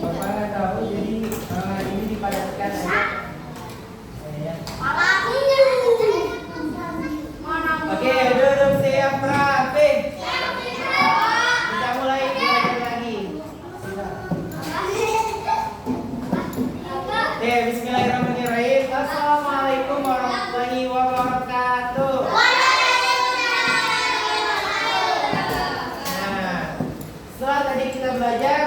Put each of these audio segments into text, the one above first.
Bapak nggak tahu, jadi ini dipadatkan aja. Ya. Oke, duduk siap rapi. Kita mulai belajar lagi. Oke, bismillahirrahmanirrahim. Assalamualaikum warahmatullahi wabarakatuh. Nah, setelah tadi kita belajar,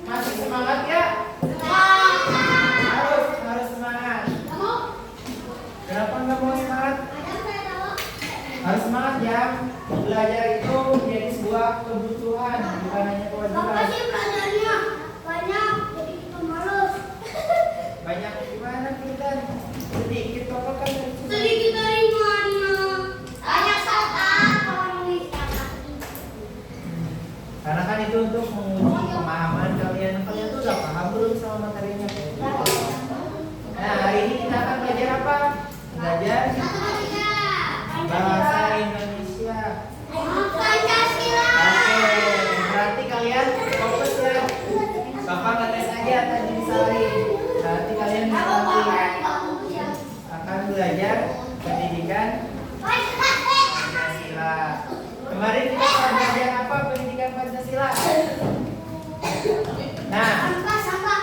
masih semangat ya? Harus semangat. Kenapa nggak mau semangat? Harus semangat ya. Belajar itu menjadi sebuah kebutuhan, bukan hanya kewajiban. Banyak gimana kita? Sedikit apa kan? Karena kan itu untuk menguji pemahaman kalian. Kalian tuh udah paham belum sama materinya? Nah, hari ini kita akan belajar apa? Belajar bahasa Indonesia. Oke, berarti kalian fokus ya. Bapak ngetes aja tadi disalahin. Berarti kalian nanti akan belajar pendidikan Pancasila. Kemarin kita belajar apa pendidikan Pancasila? Nah, sampah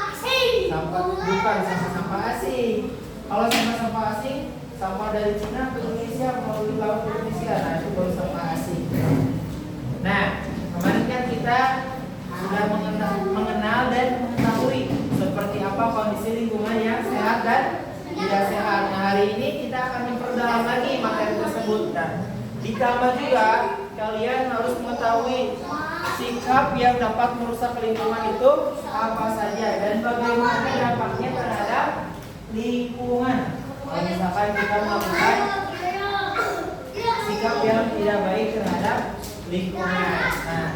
asing. Kalau sampah asing, sampah dari Cina ke Indonesia melalui laut Indonesia. Nah, itu baru sampah asing. Nah, kemarin kan kita sudah mengenal dan mengetahui seperti apa kondisi lingkungan yang sehat dan tidak sehat. Nah, hari ini kita akan memperdalam lagi materi tersebut. Dan ditambah juga kalian harus mengetahui sikap yang dapat merusak lingkungan itu apa saja dan bagaimana dampaknya terhadap lingkungan. Kalau misalkan kita melakukan sikap yang tidak baik terhadap lingkungan. Nah,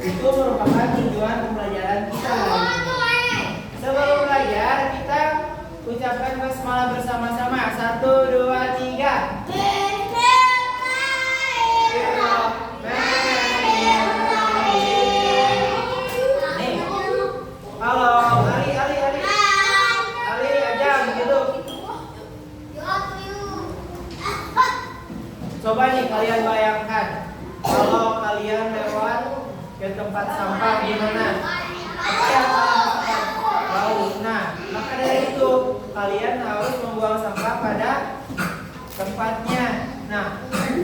itu merupakan tujuan pembelajaran kita hari ini. Sebelum belajar, kita ucapkan basmalah bersama-sama. 1, 2, 3. Halo, Ali aja begitu. Coba nih kalian bayangkan kalau kalian lewat ke tempat sampah gimana? Apa yang kalian lakukan? Lalu, nah, maka dari itu kalian harus membuang sampah pada tempatnya. Nah,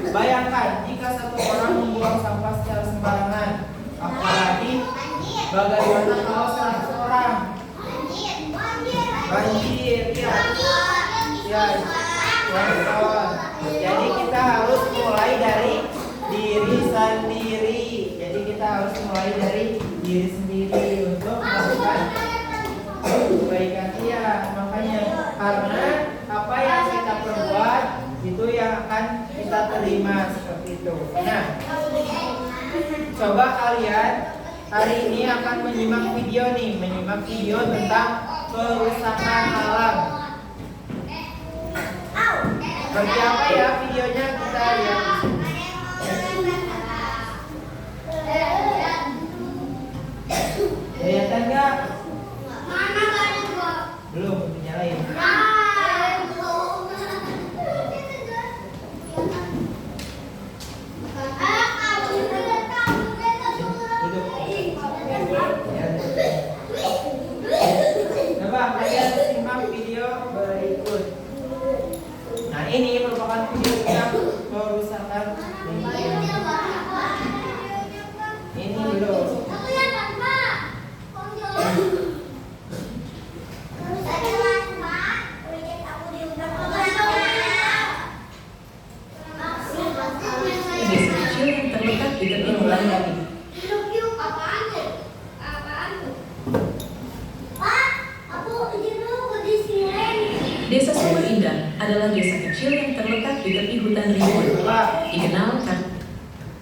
bayangkan jika satu orang membuang sampah secara sembarangan, apalagi bagaimana kalau 100 orang? Banjir, ya, kawan. Jadi kita harus mulai dari diri sendiri. Untuk melakukan kebaikan. Iya, makanya karena apa yang kita perbuat itu yang akan kita terima seperti itu. Nah, coba kalian hari ini akan menyimak video tentang kerusakan alam. Seperti apa ya videonya, kita lihat. Kelihatan nggak? Belum dinyalain. Coba kalian simak video berikut. Nah, ini merupakan video tentang kerusakan lingkungan. Ini dulu. Desa Sumber Indah adalah desa kecil yang terletak di tepi hutan rimbun. Dikenal kan?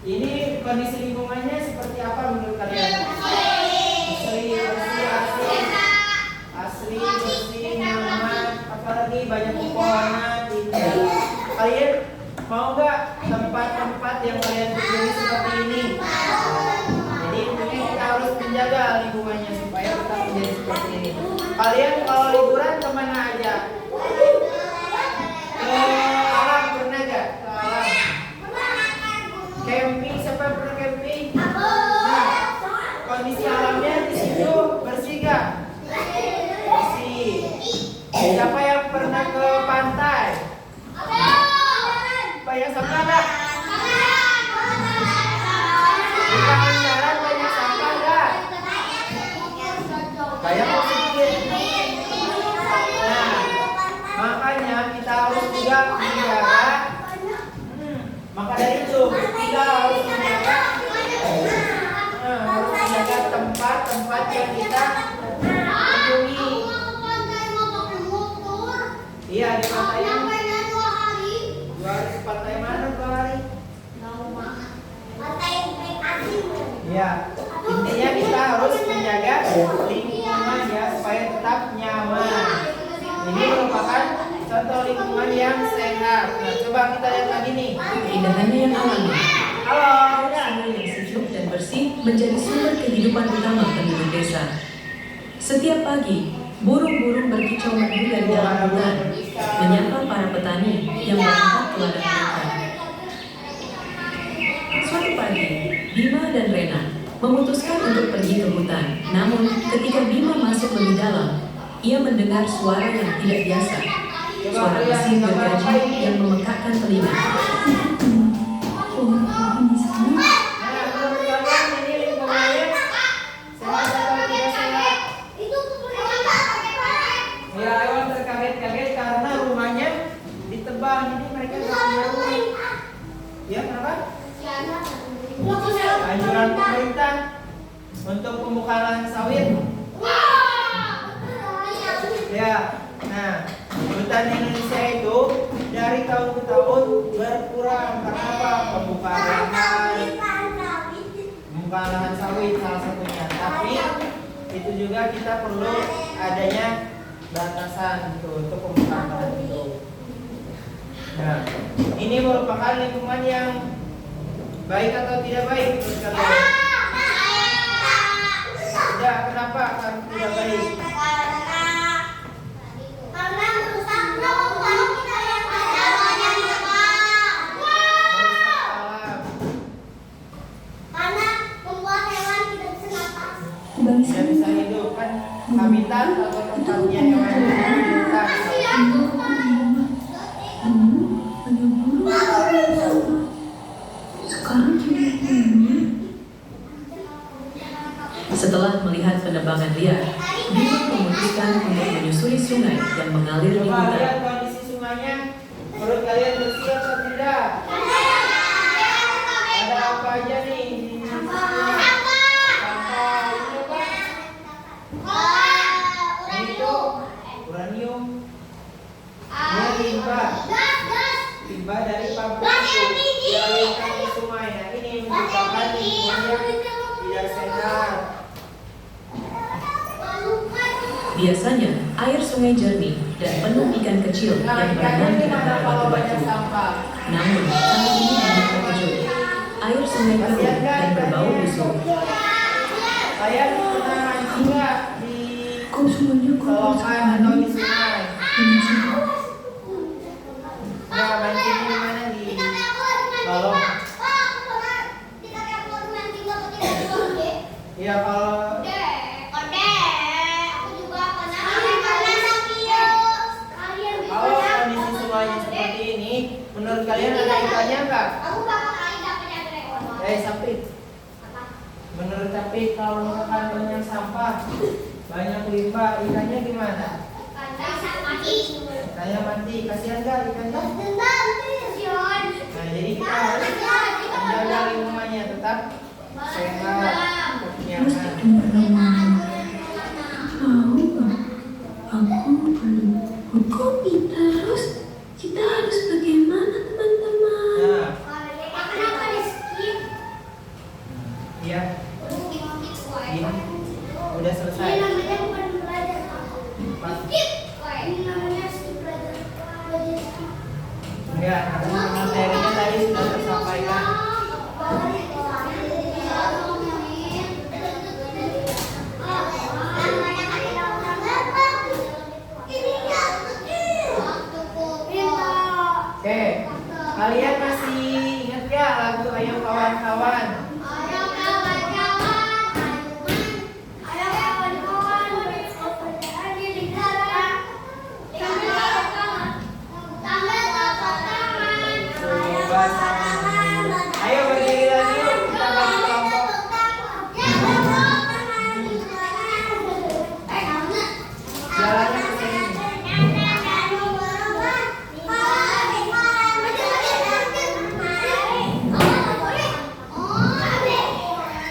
Ini kondisi lingkungannya seperti apa menurut kalian? Asli, bersih, nyaman, apalagi banyak pepohonan, indah. Kalian mau nggak tempat-tempat yang kalian kunjungi seperti ini? seperti ini. Kalian kalau liburan kemana aja? Ke alam pernah gak? Ke alam. Camping, siapa yang pernah camping? Nah, kondisi alamnya di situ bersih gak? Bersih. Siapa yang pernah ke pantai? Banyak sampah gak? Di Pangandaran banyak sampah gak? Banyak atau sedikit? Nah, makanya kita harus juga menjaga. Maka dari itu kita harus menjaga tempat-tempat yang kita kunjungi. Iya, di pantai ini. 2 hari ke pantai mana 2 hari? Ya, intinya kita harus menjaga lingkungan ya supaya tetap nyaman. Ini merupakan contoh lingkungan yang sehat. Nah, coba kita lihat lagi nih. Keindahannya yang alami. Halo. Sungai yang sejuk dan bersih menjadi sumber kehidupan utama penduduk desa. Setiap pagi, burung-burung berkicau merdu dari dalam hutan, menyapa para petani yang berangkat ke ladang mereka. Suatu pagi, Bima dan Rena memutuskan untuk pergi ke hutan. Namun, ketika Bima masuk lebih dalam, ia mendengar suara yang tidak biasa. Suara mesin gergaji yang memekakkan telinga. Ya, Ewan terkaget-kaget karena rumahnya ditebang, jadi mereka nggak punya rumah. Ya, kenapa? Anjuran pemerintah untuk pembukaan lahan sawit. Ya, nah, hutan Indonesia itu dari tahun ke tahun berkurang. Karena apa? Pembukaan lahan sawit salah satunya. Tapi itu juga kita perlu adanya batasan gitu untuk pembukaan lahan itu. Nah, ini merupakan lingkungan yang baik atau tidak baik menurut kalian? Tidak, kenapa? Karena tidak baik. Karena merusak kita yang ada banyak Alam. karena membuat hewan tidak bisa napas. Tidak bisa hidup kan habitat atau tempatnya hewan hidup. Setelah melihat penebangan liar, Bima memutuskan untuk menyusuri sungai yang mengalir di Coba hutan. lihat kondisi sungainya. Menurut kalian bersih atau tidak? Ada apa aja nih di sungai? Sampah ini apa? Itu uranium. Ini limbah. Limbah dari pabrik itu dialirkan ke sungai. Nah, ini menyebabkan lingkungan yang tidak sehat. Biasanya, air sungai jernih dan penuh ikan kecil Nah, yang ikannya berenang di gimana antara kalau banyak batu-batu. sampah? Namun, kali ini Bima terkejut. Air sungai keruh dan berbau busuk. Kalian pernah mancing nggak di selokan atau di sungai? Nah, mancingnya di mana di kolong? Ya kalau kondisi sungainya seperti ini, menurut kalian ada ikannya nggak? Sapit. Menurut Sapit kalau misalkan banyak sampah, banyak limbah, ikannya gimana? Ikannya mati. Kasihan nggak ikannya? Nah, jadi kita harus menjaga lingkungannya tetap sehat, nyaman. Kita harus bagaimana teman-teman? Nah, iya, ini udah selesai. Enggak, karena materinya tadi sudah tersampaikan. kawan-kawan. Ayo kawan-kawan. Ayo kawan-kawan. Berdiri di dalam. Tangan tepuk tangan. Ayo berdiri lagi yuk, kita bagi kelompok. Jalannya ke sini.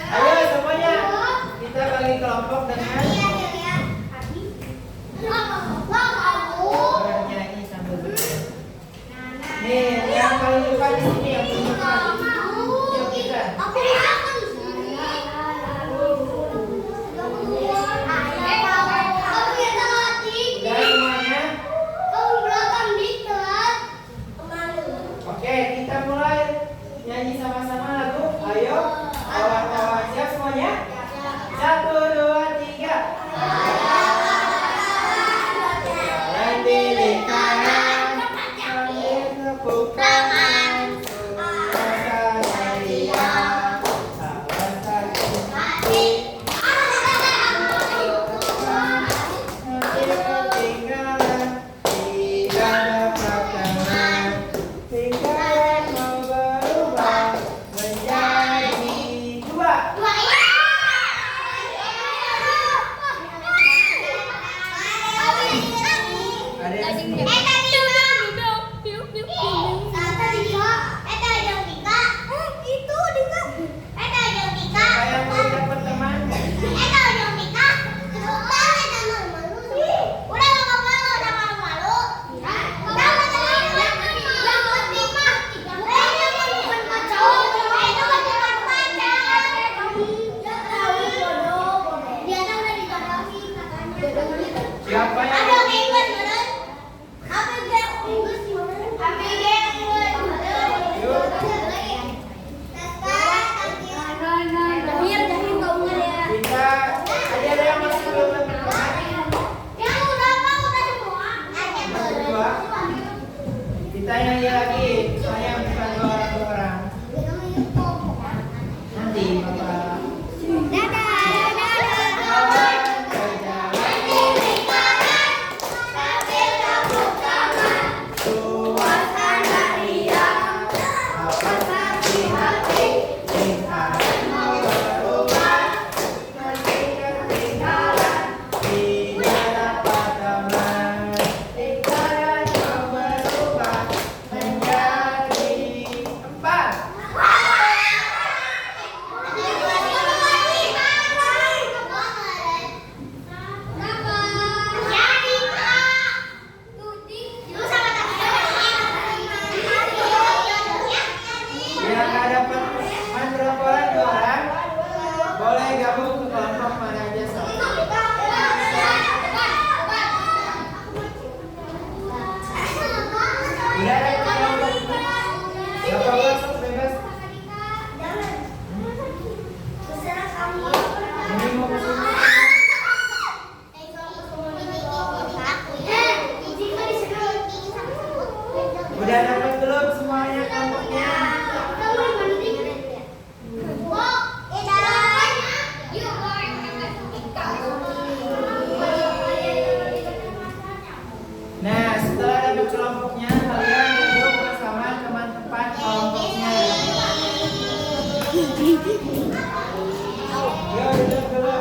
Ayo semuanya, kita bagi kelompok dengan bernyanyi sambil berdiri. Nih, yang paling depan di sini, yang paling depan. Yuk kita. Udah semuanya? Oke, kita mulai nyanyi sama-sama lagu. Ayo, kawan-kawan, siap semuanya? 1, 2, 3. Jalan pilih kanan, sambil tepuk tangan. Suasana riang, salam kaki. Ketinggalan, tidak dapat tenang. Tinggalan mau berubah menjadi 2. Ada yang sini. Siapa yang mau dapat teman? Siapa yang kita ada yang masih belum dapat teman? Berdua. Kita nyanyi lagi, soalnya bukan 2 orang. Nanti Bapak. Kawan berjalan suasana riang, awas hati-hati, lingkaran mau berubah menjadi ketinggalan, tidak dapat teman. Lingkaran mau berubah menjadi 4. Yang nggak dapat teman berapa orang? 2 orang. Boleh gabung ke kelompok mana aja sob. Udah ada kelompok. Bapak masuk bebas. Ini mau kesini. Udah dapat belum semuanya kelompoknya? Nah, setelah dapat kelompoknya, kalian duduk bersama teman-teman kelompoknya. Yuk, duduk dulu.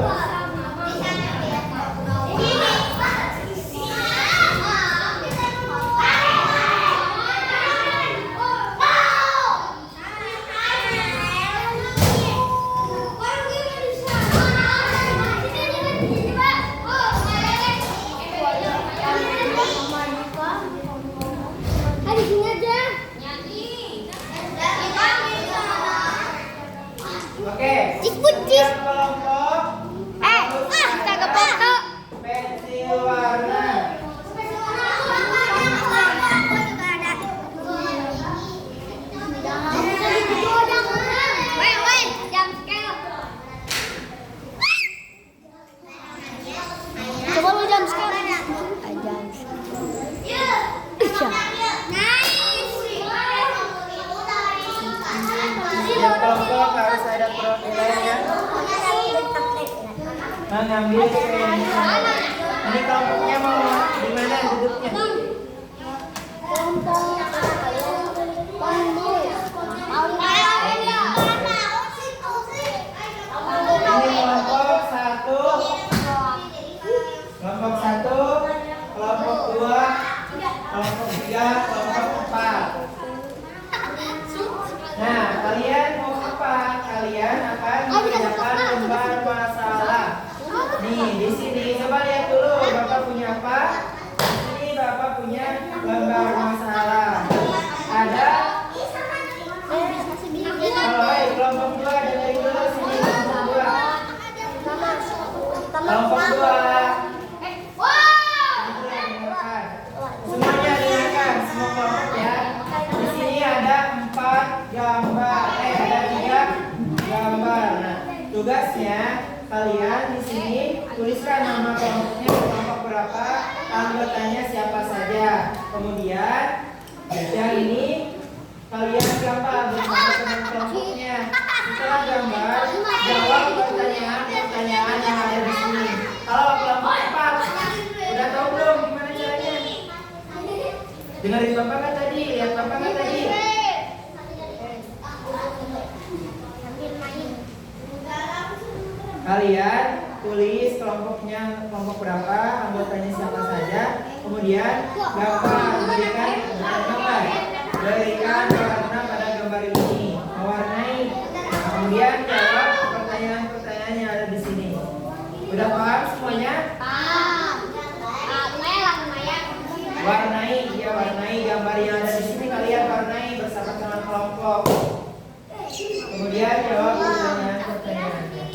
Oke. Setiap kelompok Kagak foto. pensil warna. Coba lu jam sekarang. Setiap kelompok lihat profilnya. Nah, ngambil kayaknya. Ini kelompoknya mau di mana duduknya? Ini kelompok 1, kelompok 1, kelompok 2, kelompok 3, kelompok 4. Nah, kalian mau apa? Kalian akan mengerjakan gambar masalah. Nih, di sini coba lihat dulu, Bapak punya apa? Di sini Bapak punya gambar masalah. Ada kelompok 2, dengerin dulu sini kelompok 2. Kelompok 2. Semuanya dengarkan, semua kelompok ya. Di sini ada 4 gambar, ada 3 gambar. Nah, tugasnya kalian di sini tuliskan nama kelompoknya, kelompok berapa, anggotanya siapa saja. Kemudian yang ini kalian gambar bersama dengan kelompoknya. Setelah gambar, jawab pertanyaan yang ada di sini. Kalau kelompok 4, udah tahu belum gimana caranya? Dengerin Bapak kan tadi, lihat Bapak kan tadi. Kalian tulis kelompoknya, kelompok berapa, anggotanya siapa saja. Kemudian gambar, berikan gambar, berikan warna pada gambar ini, mewarnai. Kemudian jawab pertanyaan-pertanyaan yang ada di sini. Udah paham semuanya? Warnai, ya warnai gambar yang ada di sini, kalian warnai bersama dengan kelompok. Kemudian jawab pertanyaan-pertanyaannya.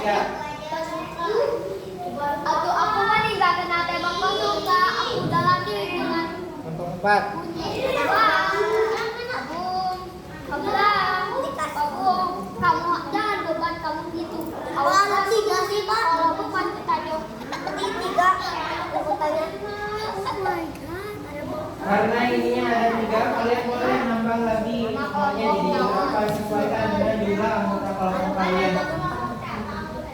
Ya. Aku mah nih gak kena tembak kosong kak. Aku udah latih dengan Kelompok 4. Kamu jangan beban kamu gitu. Awalnya 3 sih pak. Kalau bukan tanya 3. Aku tanya. Oh my god. Karena ininya ada 3, kalian boleh nambah lagi semuanya jadi berapa, sesuaikan dengan jumlah anggota kelompok kalian.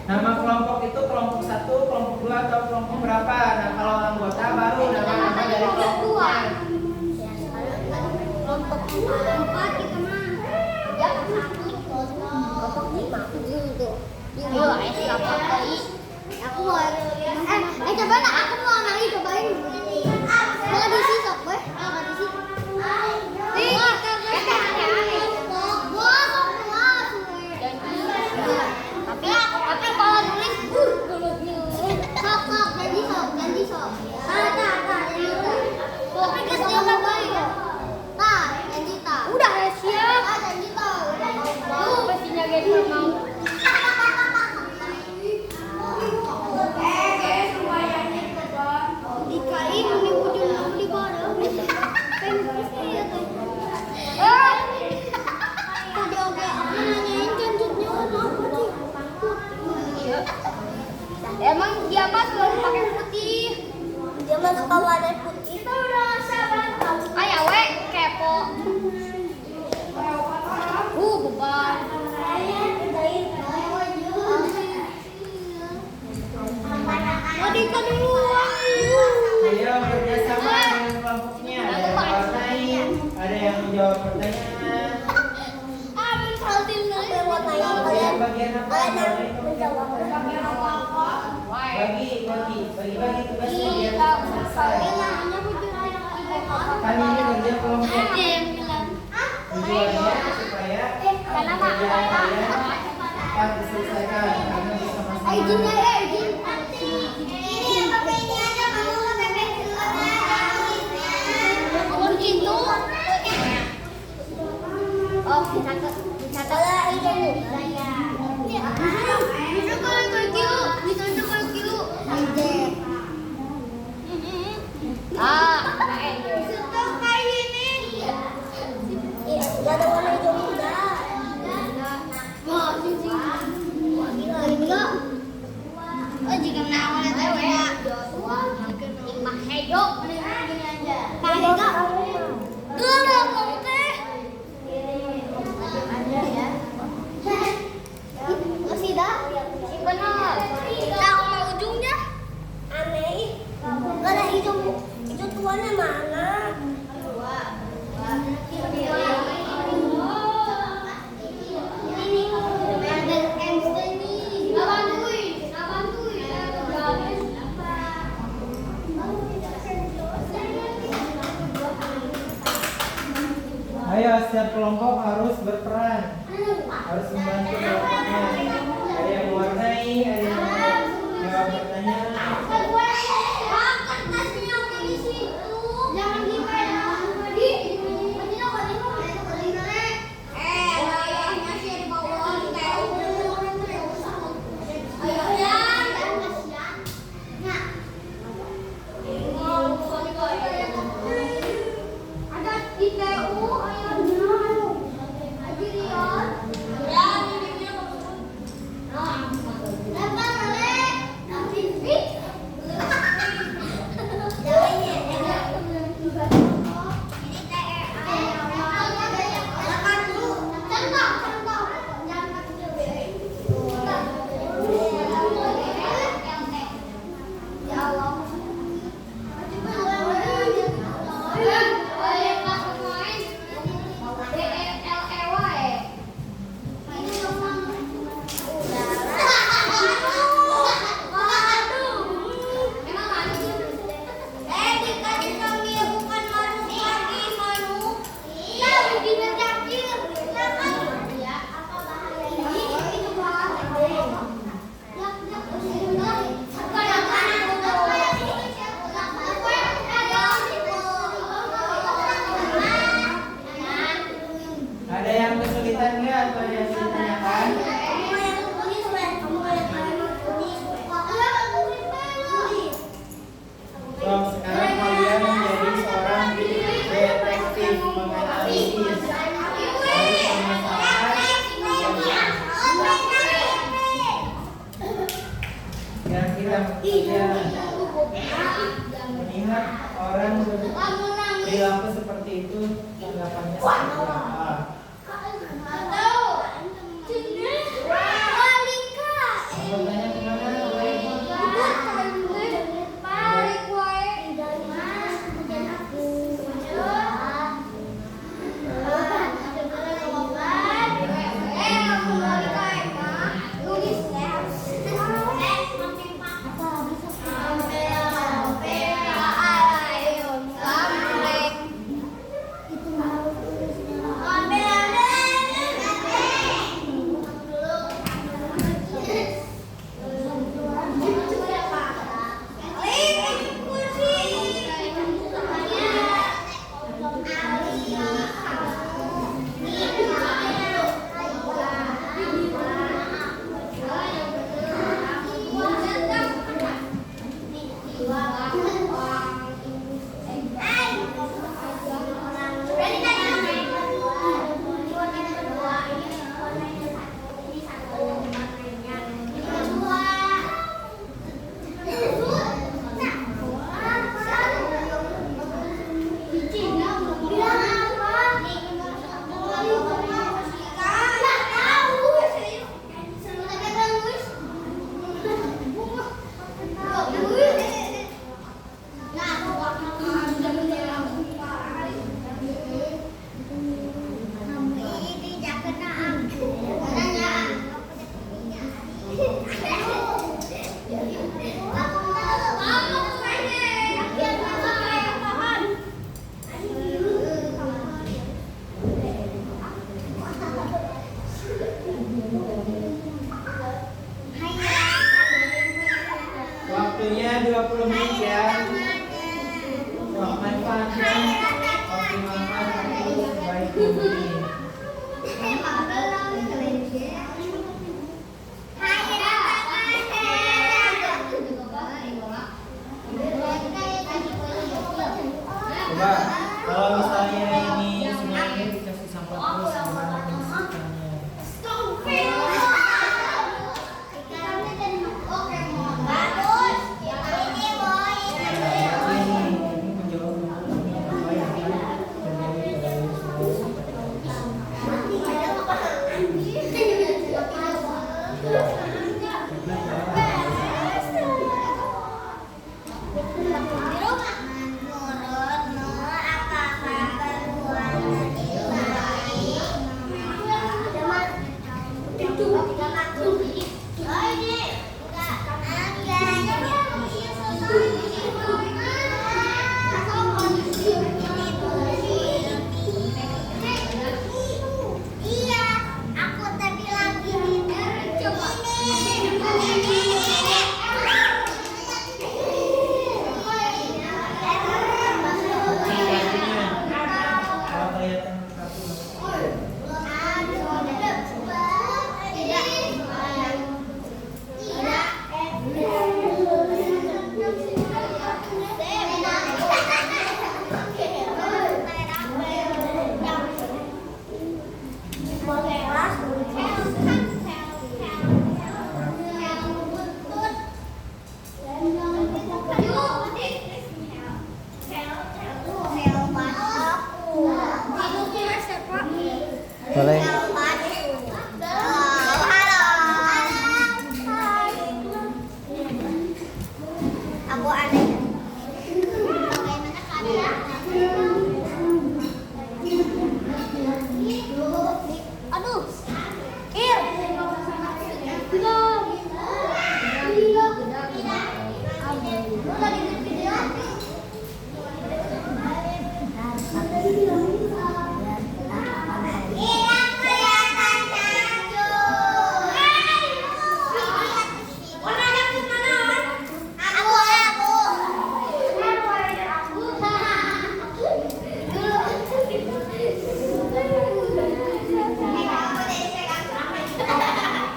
Nama kelompok itu kelompok 1, kelompok 2 atau kelompok berapa. Nah, kalau anggota baru nama-nama dari kelompoknya. Kelompok 4 kita mah. Ya, kelompok 5 gitu. Ayo, siapa kali? Aku mau coba nak aku mau lagi cobain. Mau di sini sok gue, mau di sini. Tapi kalau nulis sok janji sok. Tapi kesnya kan baik. Nah, janji tak. Udah ya siap. Janji tak. Lu pastinya gak mau. Dikain di ujung di bawah. Tadi oke nanyain janjinya apa sih? Emang dia mah selalu pakai putih. Dia mah suka warna putih. Kita udah sabar tahu. Ayo we kepo. Beban. Tadi kan duluan. Ayo kerjasama dengan kelompoknya. Ada yang warnai, ada yang menjawab pertanyaan. Kalian bagian apa? Bagi tugasnya biar selesai. Kan ini kerja kelompok. Tujuannya supaya kerjaan kalian cepat diselesaikan karena bersama-sama. Oh, dicatat aja nih. Bisa kalau kilo. Setel kayak ini. Iya, udah ada warna hijau muda. Wah, gila. Oh, jika nawalnya tahu ya. Yuk, mendingan gini aja. Kagak. Gelap kamu teh. Aja ya. Masih dah? Benar. Nah, sama ujungnya aneh. Gak ada hijau. Hijau tuanya mana? Ayo, setiap kelompok harus berperan, harus membantu kelompoknya. Ada yang mewarnai, ada yang menjawab pertanyaan. Ada yang kesulitan nggak atau yang ditanyakan? So, sekarang kalian menjadi seorang detektif menganalisis dari permasalahan yang kita bekerja melihat orang berperilaku seperti itu, tanggapannya seperti apa? Bertanya kemana? Waktunya 20 menit ya. Manfaatkan, optimalkan waktu sebaik mungkin. Coba kalau misalnya ini semuanya dikasih sampah terus gimana menyelesaikannya? Boleh. Aku aneh. Aduh. Ir.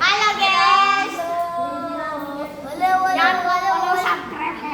Halo guys. Jangan follow subscribe.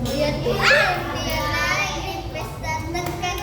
Lihat dia naik di pesta tekan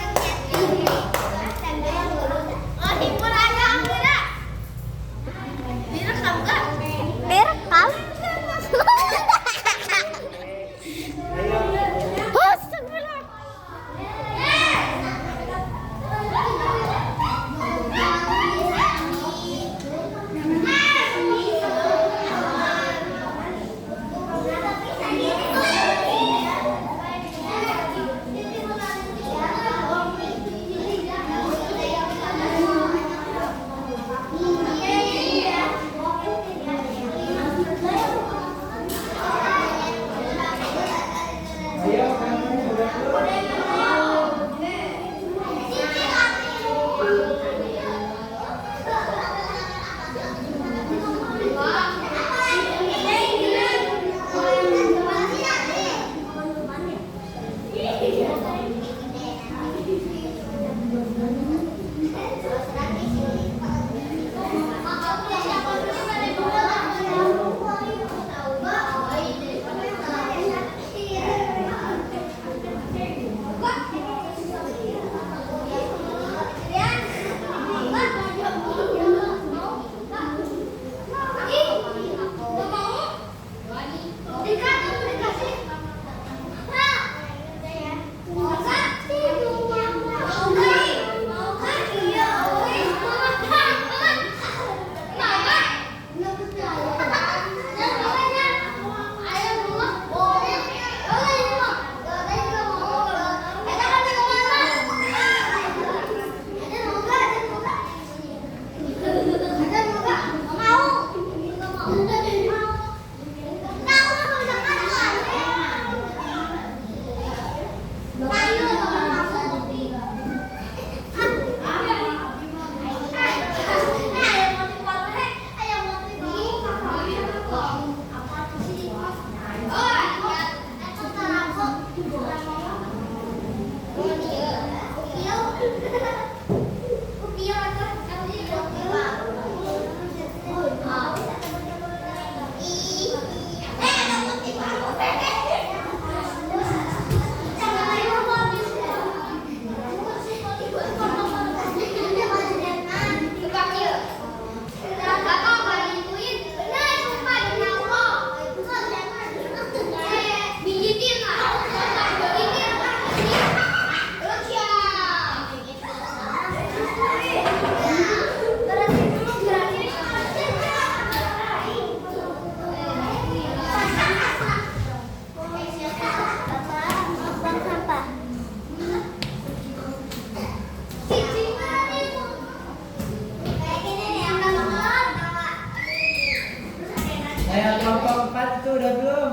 Kelompok 4 itu udah belum?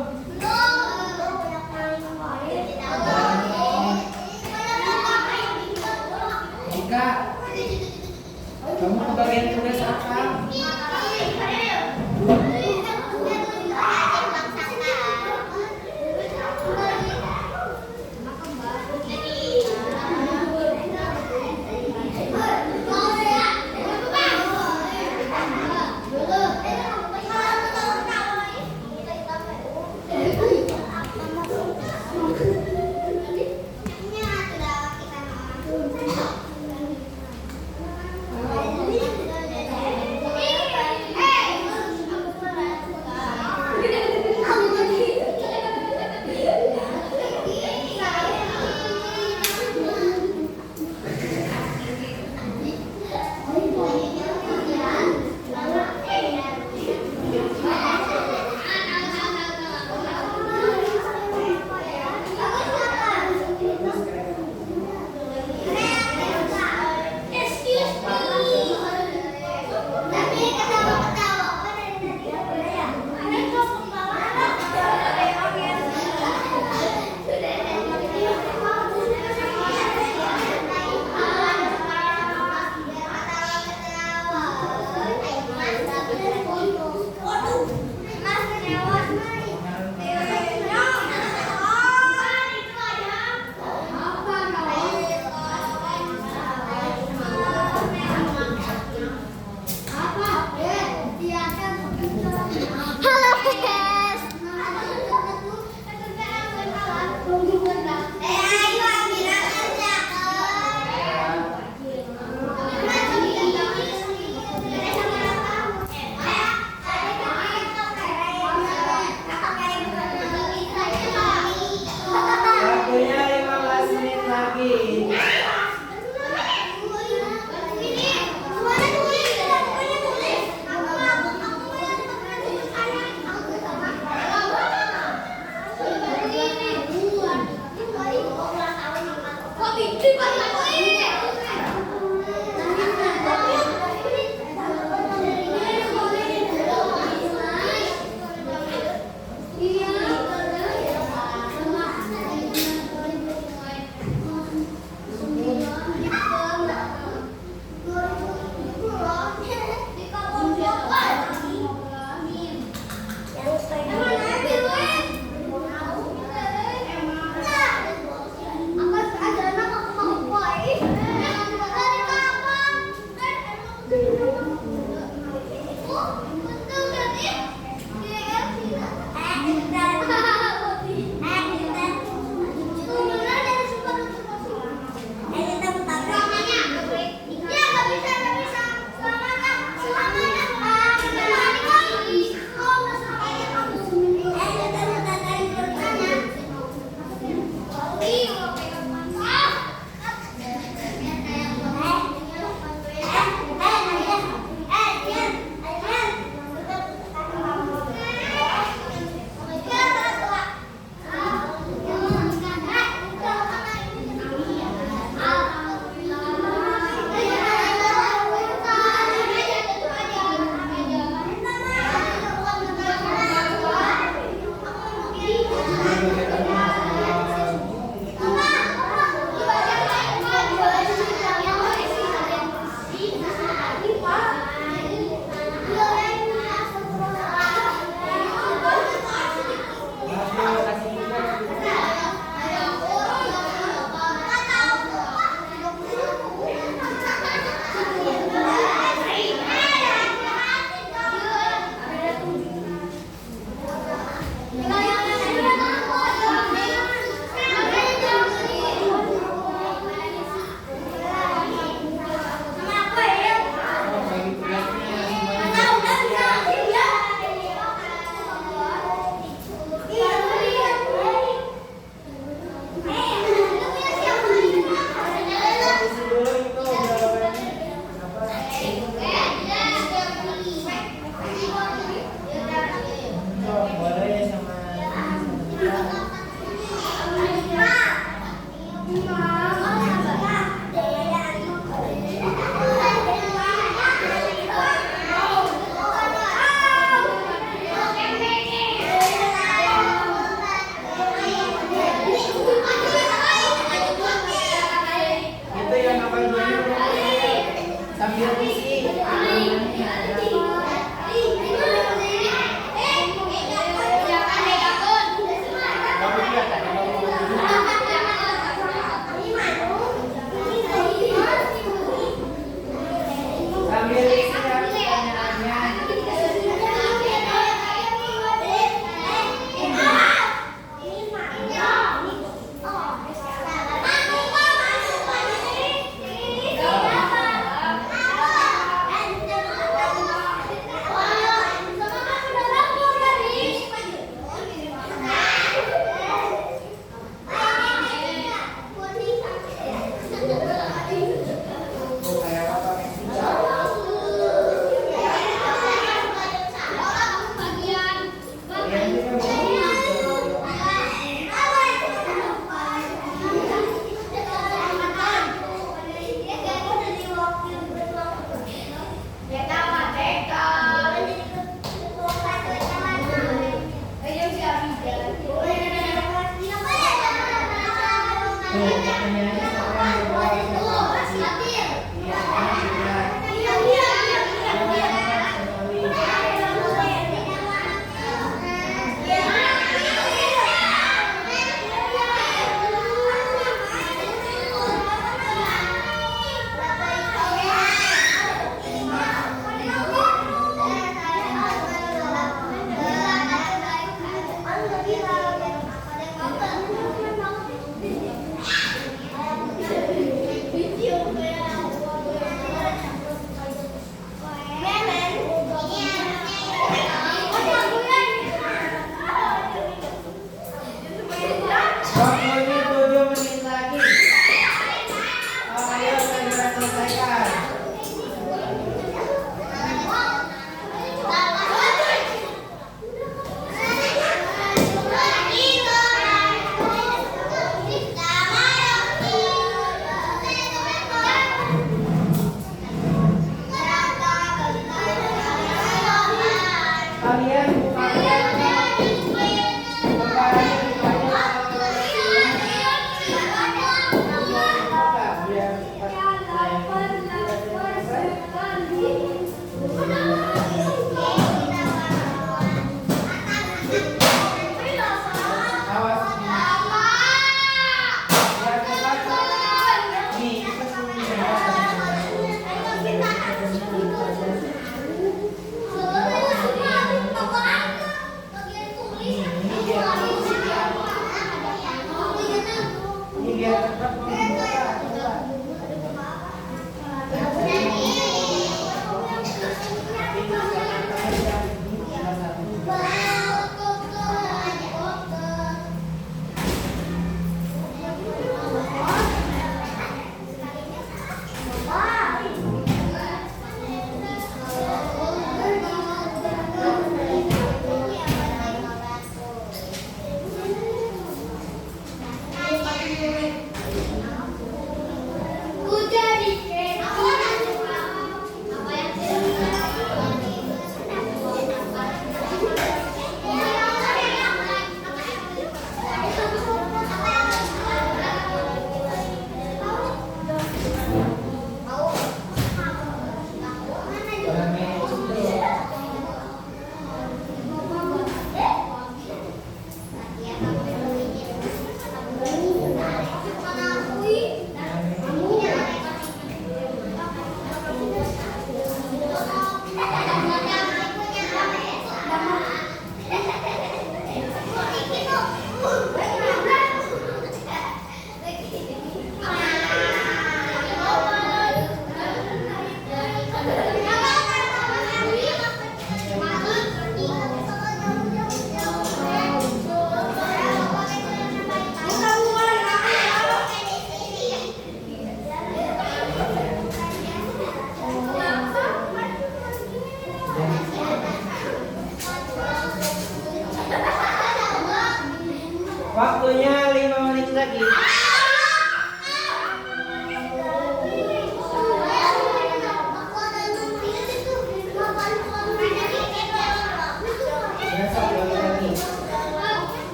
Jika kamu kebagian tugas apa? Sambil isi ya pertanyaannya.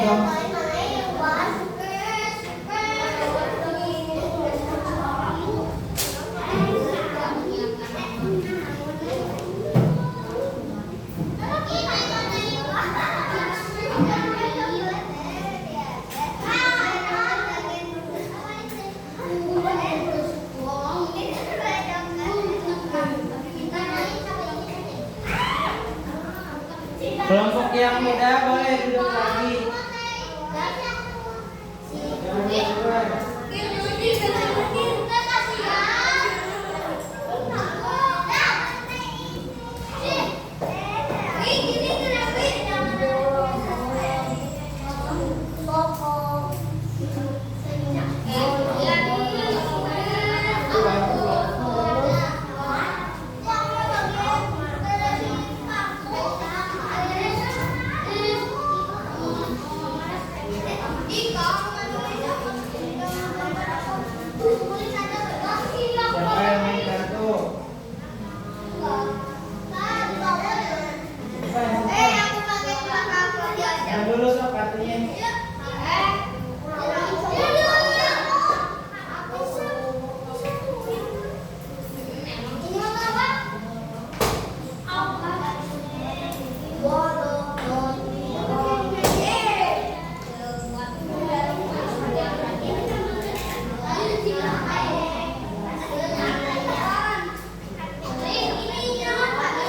dong. Kelompok yang muda boleh duduk lagi. Siapa yang main kartu? Yang dulu sok kartunya.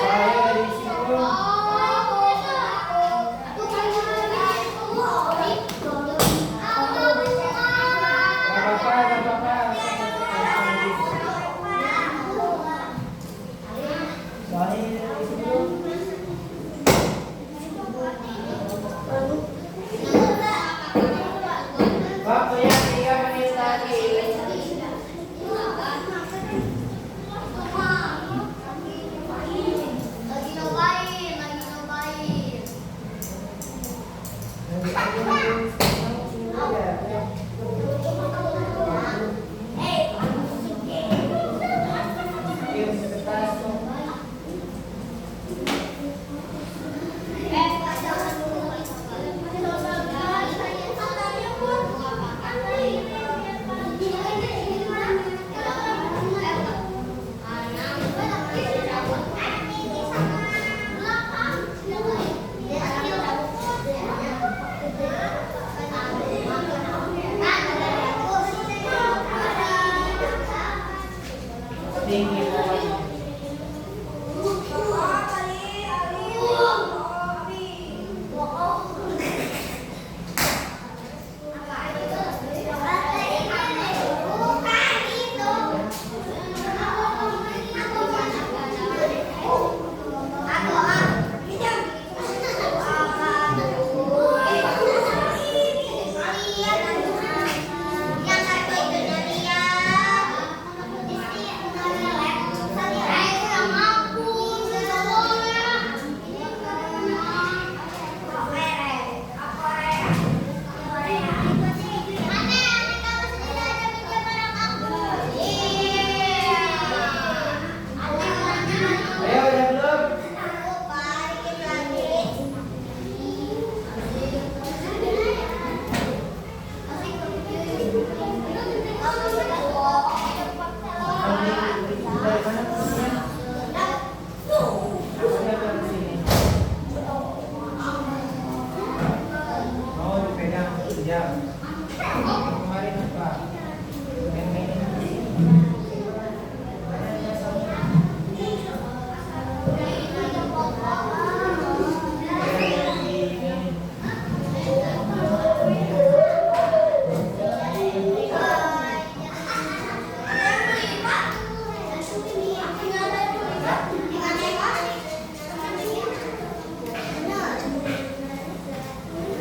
Saya di situ. Gak apa-apa. Soalnya di situ. Waktunya 3 menit lagi. Tinggi. Ayo udah belum? Dari mana punya? Mau dipegang jam. Kemarin apa?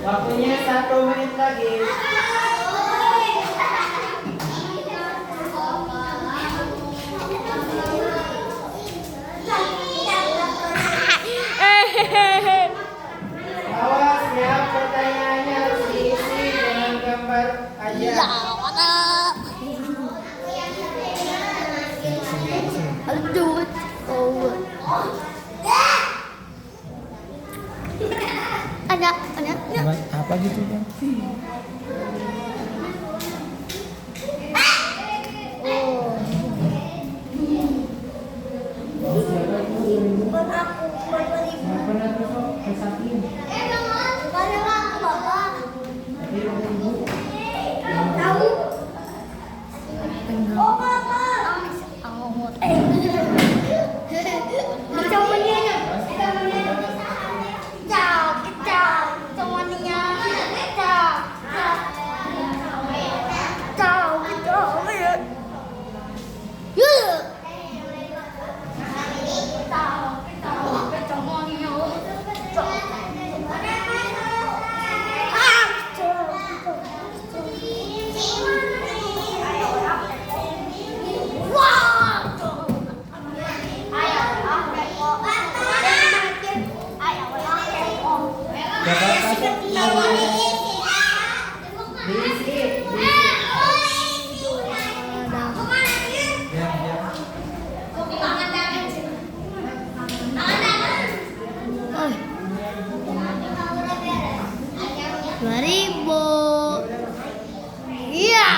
Waktunya 1 menit lagi. Awas ya, pertanyaannya harus diisi dengan gambar aja. Ada Buat apa gitu kan? Bukan aku, bukan ibu. Nggak pernah tuh kok kesakitan. Bukannya aku bapak. Jadi waktu ibu Tahu? Oh bapak. Kecomanya. Kecau, kecau. Kecomanya. Kecau. Kecau, kecau. Yuk. Iya.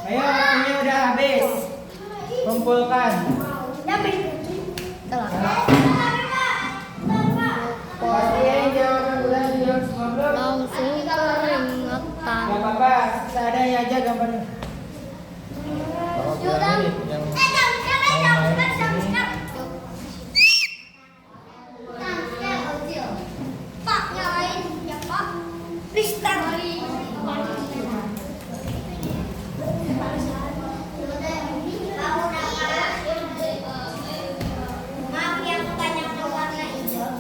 Ayo, waktunya udah habis. Kumpulkan. Pastiin jawaban udah dijawab semua belum? Langsung keringetan. Gak apa-apa, seadanya aja gambarnya. Sudah. Yang Pak, nyalain ya Pak. Restart. Maaf yang kebanyakan warna hijau.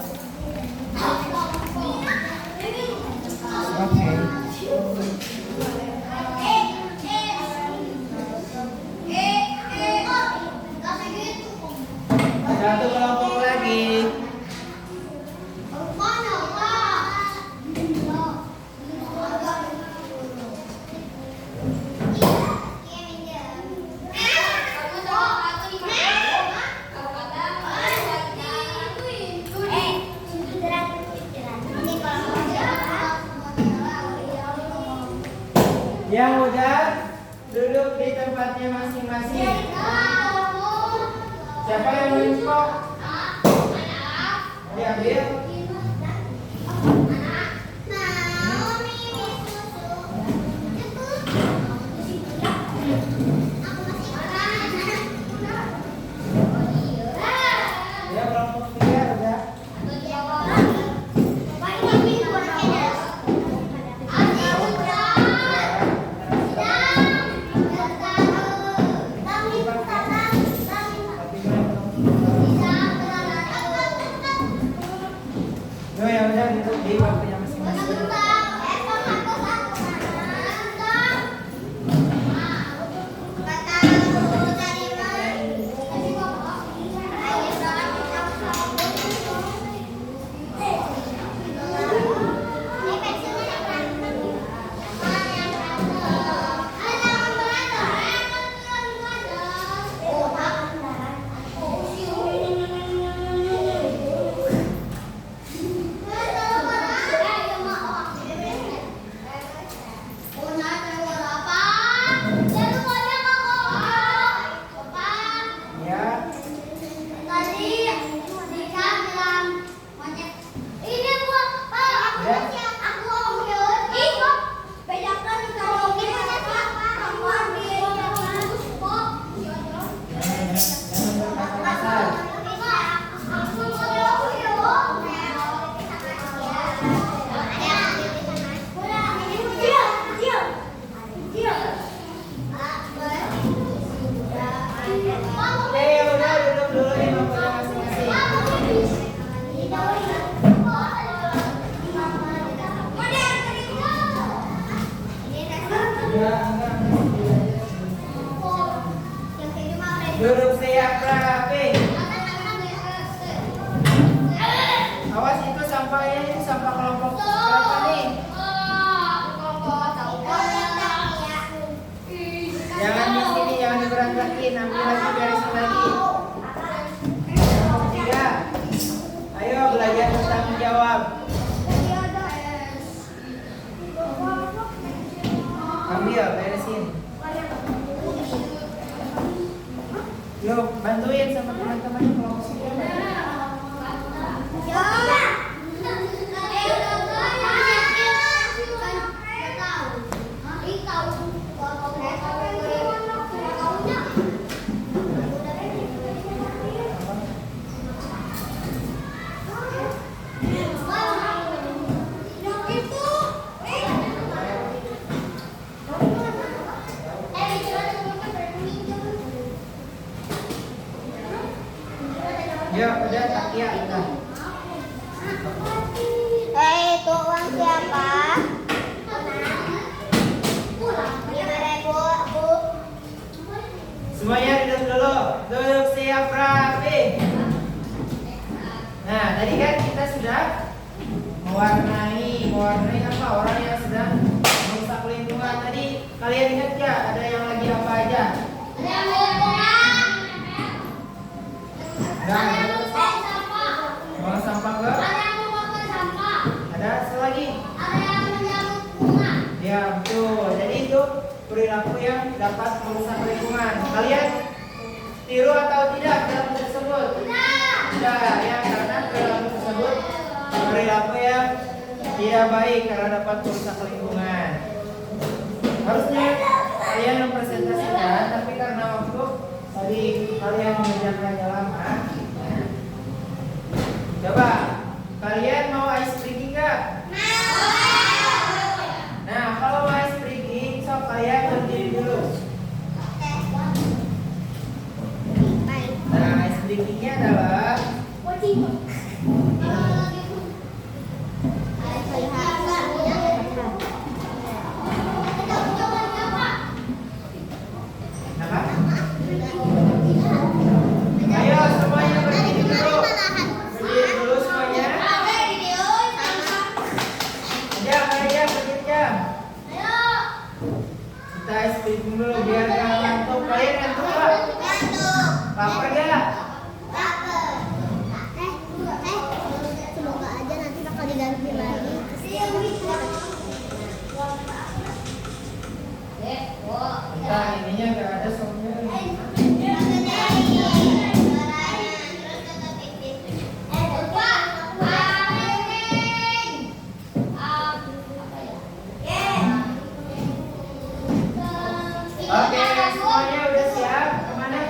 Oke. Satu kelompok lagi. Yang udah duduk di tempatnya masing-masing. Siapa yang mau info? Diambil. Ya kelompok 3 udah. Yo ya udah duduk di waktunya masing-masing. Ya. Oke, ya udah duduk dulu di waktunya masing-masing. Ya, enggak. Duduk siap rapi. Awas itu sampahnya itu sampah kelompok berapa nih? ambil lagi, beresin lagi. Yang ketiga, ayo belajar bertanggung jawab. Ambil, beresin. Yuk, bantuin sama teman-temannya kelompok sini. Ya, udah Takia, udah. Itu uang siapa? 5.000, Bu. Semuanya duduk dulu. Duduk siap rapi. Nah, tadi kan kita sudah mewarnai apa orang yang sedang merusak lingkungan. Tadi kalian ingat ya ada yang lagi apa aja? Ada buang sampah ke? Ada selagi? Ya betul. Jadi itu perilaku yang dapat merusak lingkungan. Kalian tiru atau tidak dalam tersebut? Tidak ya, karena perilaku tersebut perilaku yang tidak baik karena dapat merusak lingkungan. Harusnya kalian mempresentasikan, tapi karena waktu tadi kalian mengerjakannya lama. Coba kalian mau ice breaking nggak? Nah, kalau mau ice breaking, so kalian berdiri dulu. Nah, ice breakingnya adalah apa? Ayo semuanya berdiri dulu. Berdiri dulu semuanya. Aja, berdiri. Kita ice breaking dulu biar nggak ngantuk. Kalian ngantuk nggak? Lapar nggak? Semoga aja nanti bakal diganti lagi. Nah, ininya nggak ada soalnya. Oke, semuanya udah siap? Kemana?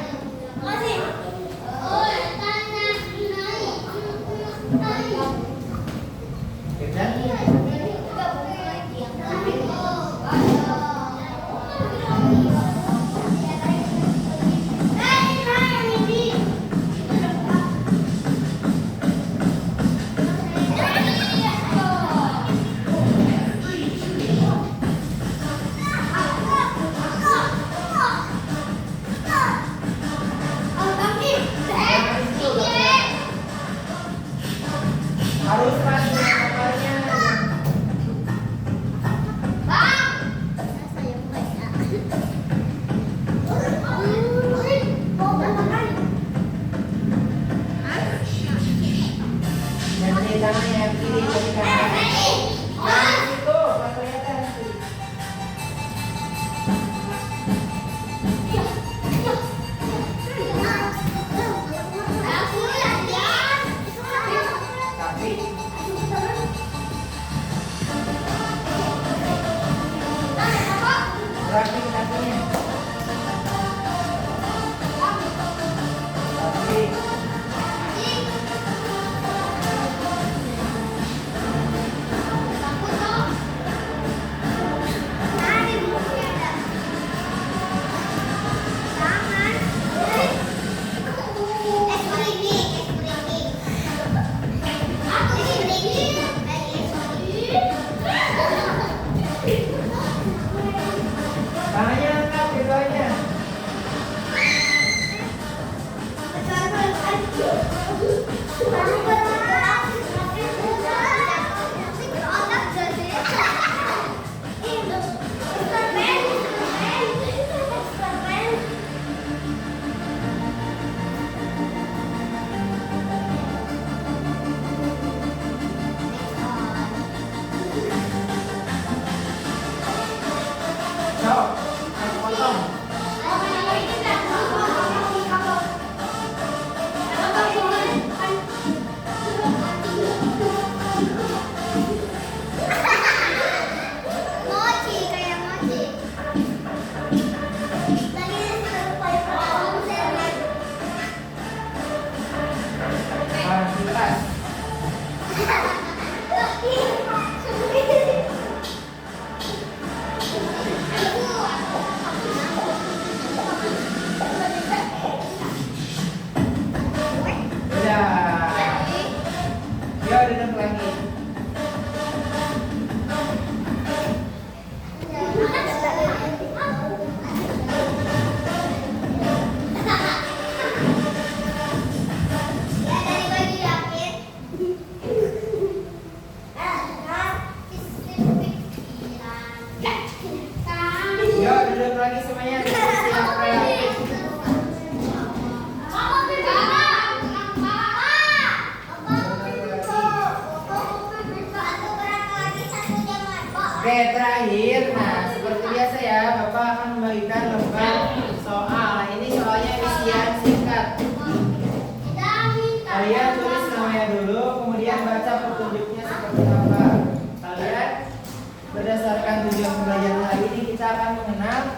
akan mengenal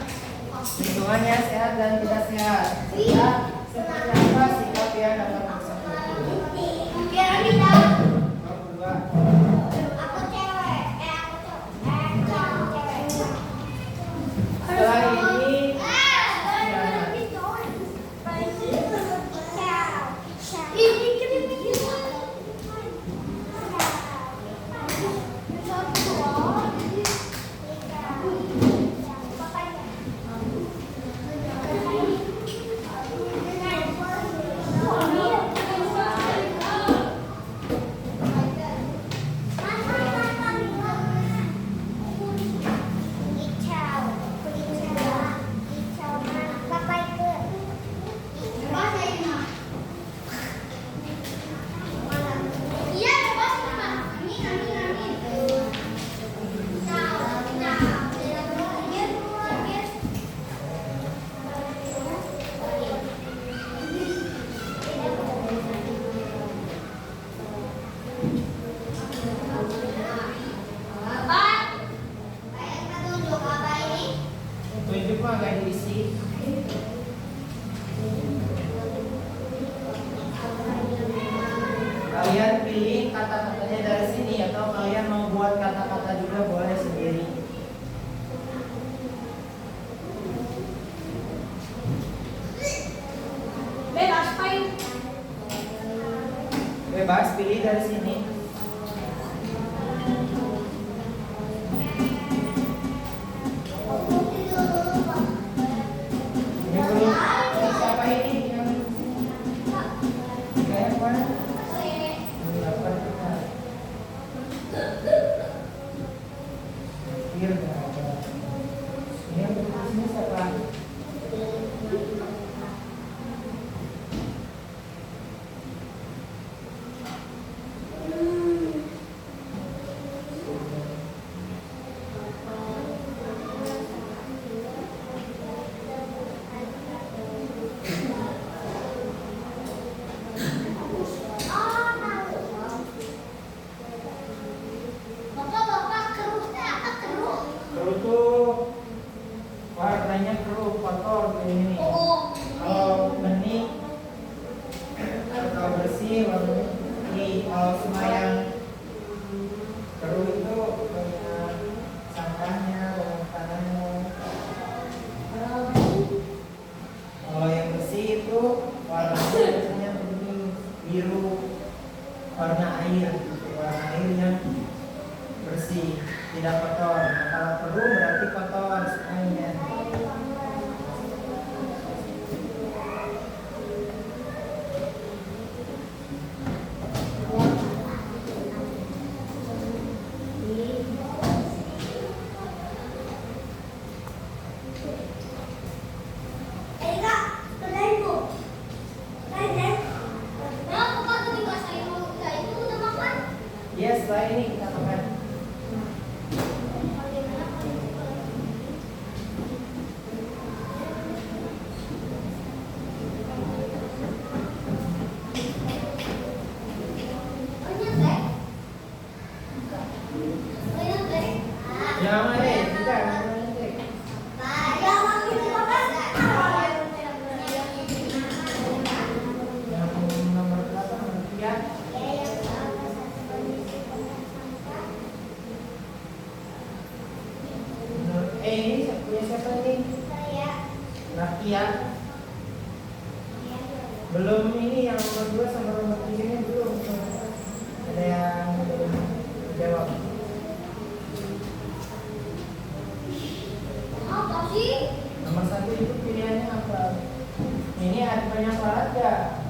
lingkungannya sehat dan tidak sehat. Serta seperti apa sikap yang dapat bersatu. Biar kita. Nomor 2. Aku cewek. Aku cewek. Setelah ini tunjuk mah agak diisi. Kalian pilih kata-katanya dari sini atau kalian mau buat kata-kata juga boleh sendiri. Bebas pilih dari sini. Ini belum siapa ini yang kayak mana? Belum dapat kita. Iya, nggak ada. Ini yang berikut sini siapa? Keruh tuh warnanya keruh, kotor kayak ini. Kalau bening atau bersih warnanya putih. Kalau semacam keruh itu banyak sampahnya, banyak tanahnya. Kalau yang bersih itu warnanya biasanya bening, biru, warna air, warna air yang bersih, tidak kotor. Nah, kalau keruh berarti kotor semuanya. Ya, setelah ini kita makan. Yang mana deh? Bukan, yang mana deh? Yang nomor berapa? Nomor 3. Ini punya siapa ini? Rakia. Belum ini yang nomor 2 sama nomor 3 nya belum. Ada yang belum jawab. Nomor 1 itu pilihannya apa? Ini ada banyak syarat gak?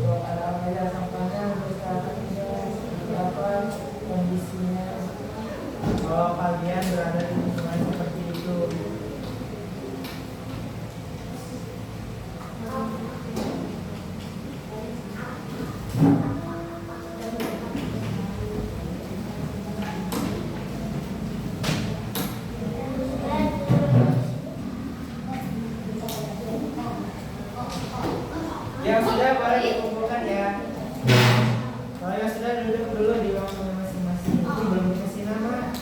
Ada apa aja sampahnya, seperti apa kondisinya? Kalau kalian berada di lingkungan seperti itu. Yang sudah boleh dikumpulkan ya. Kalau yang sudah duduk dulu di ruangan masing-masing. Itu belum dikasih nama.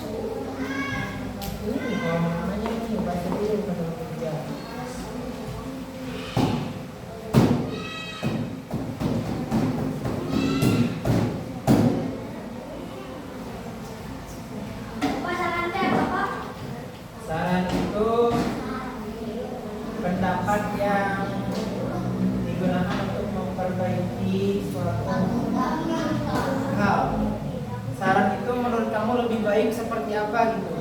Saran itu pendapat yang digunakan untuk memperbaiki suatu hal. Saran itu menurut kamu lebih baik seperti apa gitu?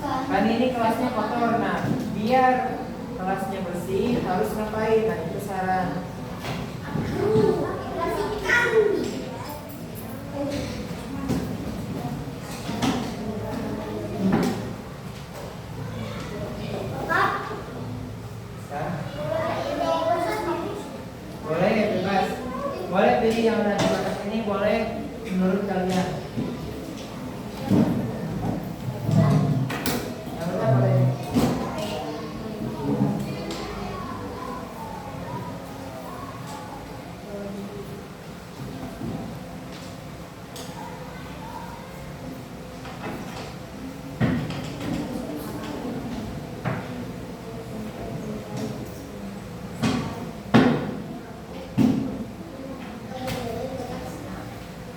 Kan ini kelasnya kotor, nah biar kelasnya bersih harus ngapain? Nah itu saran. Boleh bebas, boleh pilih yang ada di atas ini, boleh menurut kalian. Yang mana boleh?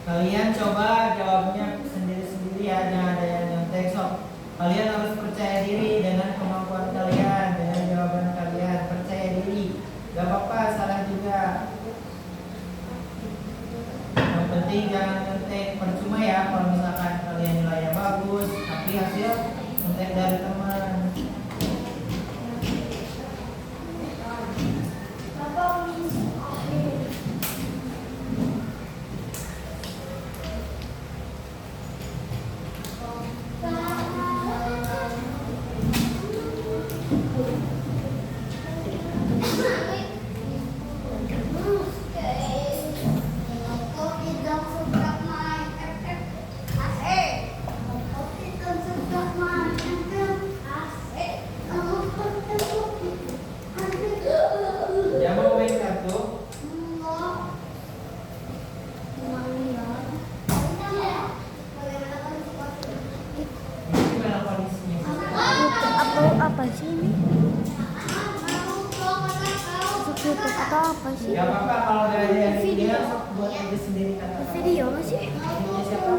Kalian coba jawabnya sendiri-sendiri ya, jangan ada yang nyontek. So, kalian harus percaya diri dengan kemampuan kalian, dengan jawaban kalian. Percaya diri, gak apa-apa, salah juga. Yang penting jangan nyontek. Percuma ya kalau misalkan kalian nilainya bagus, tapi hasil nyontek dari teman. Yang mau main kartu? Gimana kondisinya? Apa sih ini? YouTube atau apa sih? Gak apa-apa kalau udah ada yang video, buat aja sendiri kata-kata. Video nggak sih? Ini siapa?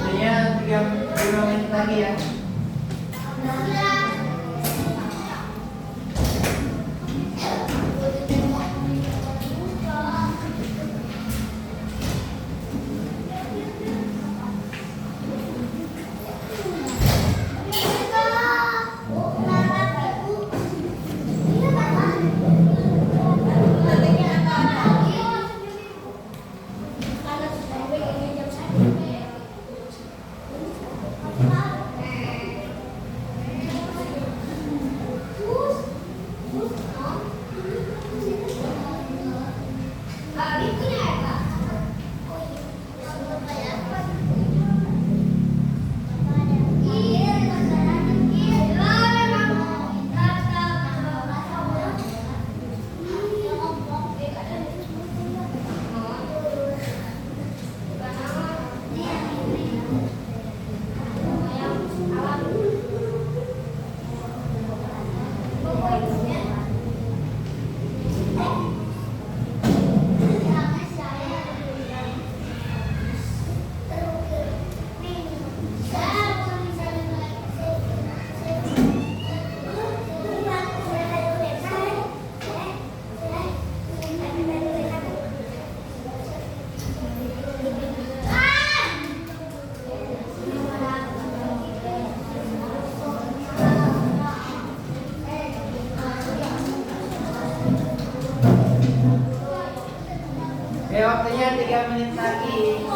Hanya 3 menit lagi ya. Oke, waktunya 3 menit lagi.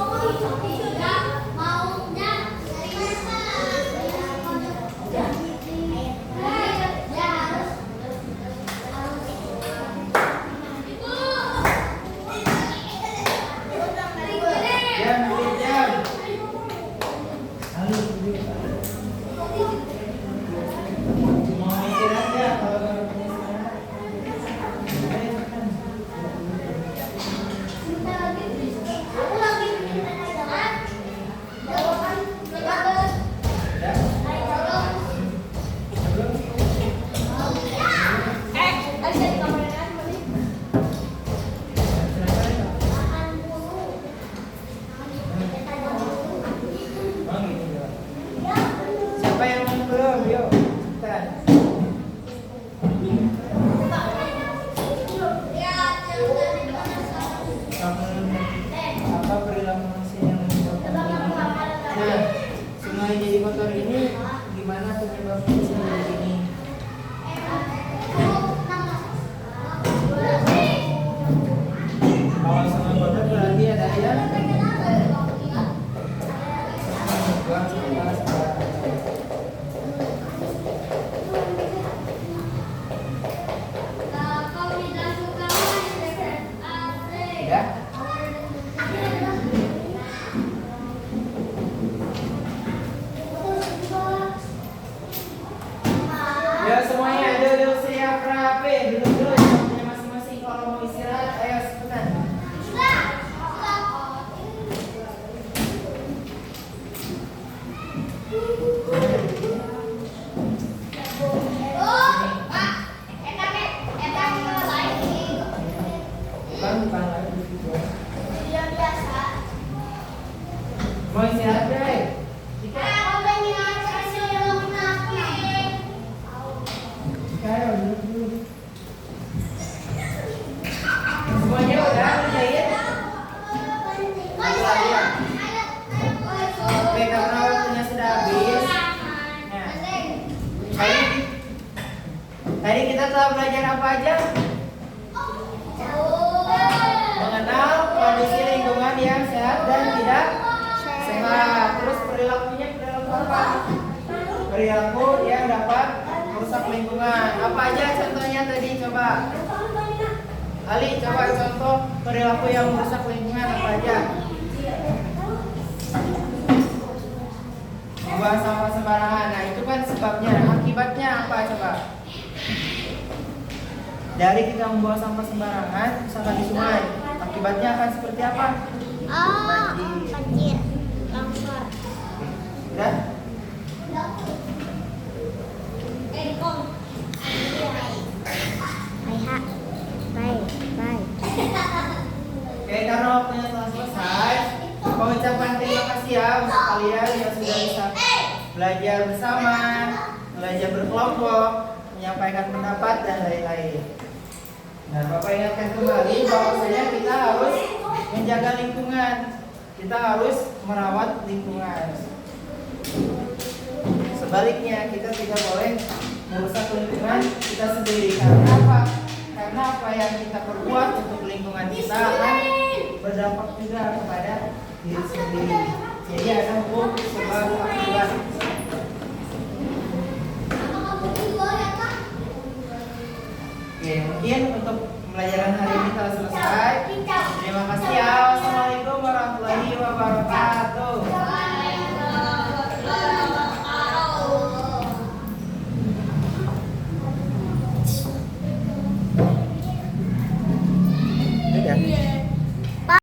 Mau istirahat deh. Kayak duduk dulu. Semuanya udah ngerjain? Oke, karena waktunya sudah habis. Nah, tadi kita telah belajar apa aja? Mengenal kondisi lingkungan yang sehat dan tidak sehat. Terus perilaku apa? Perilaku yang dapat merusak lingkungan. Apa aja contohnya tadi? Coba Ali, coba contoh perilaku yang merusak lingkungan apa aja? Buang sampah sembarangan. Nah, itu kan sebabnya. Akibatnya apa coba? Dari kita membuang sampah sembarangan, misalkan di sungai, akibatnya akan seperti apa? Banjir. Longsor. Udah? Bye. Oke, karena waktunya telah selesai, mengucapkan terima kasih ya untuk kalian yang sudah bisa belajar bersama, belajar berkelompok, menyampaikan pendapat dan lain-lain. Nah, Bapak ingatkan kembali bahwasanya kita harus menjaga lingkungan, kita harus merawat lingkungan. Sebaliknya, kita tidak boleh merusak lingkungan kita sendiri. Karena apa? Karena apa yang kita perbuat untuk lingkungan kita akan berdampak juga kepada diri sendiri. Jadi ada hukum sebab akibat. Oke, mungkin untuk pembelajaran hari ini telah selesai. Terima kasih ya. Wassalamualaikum.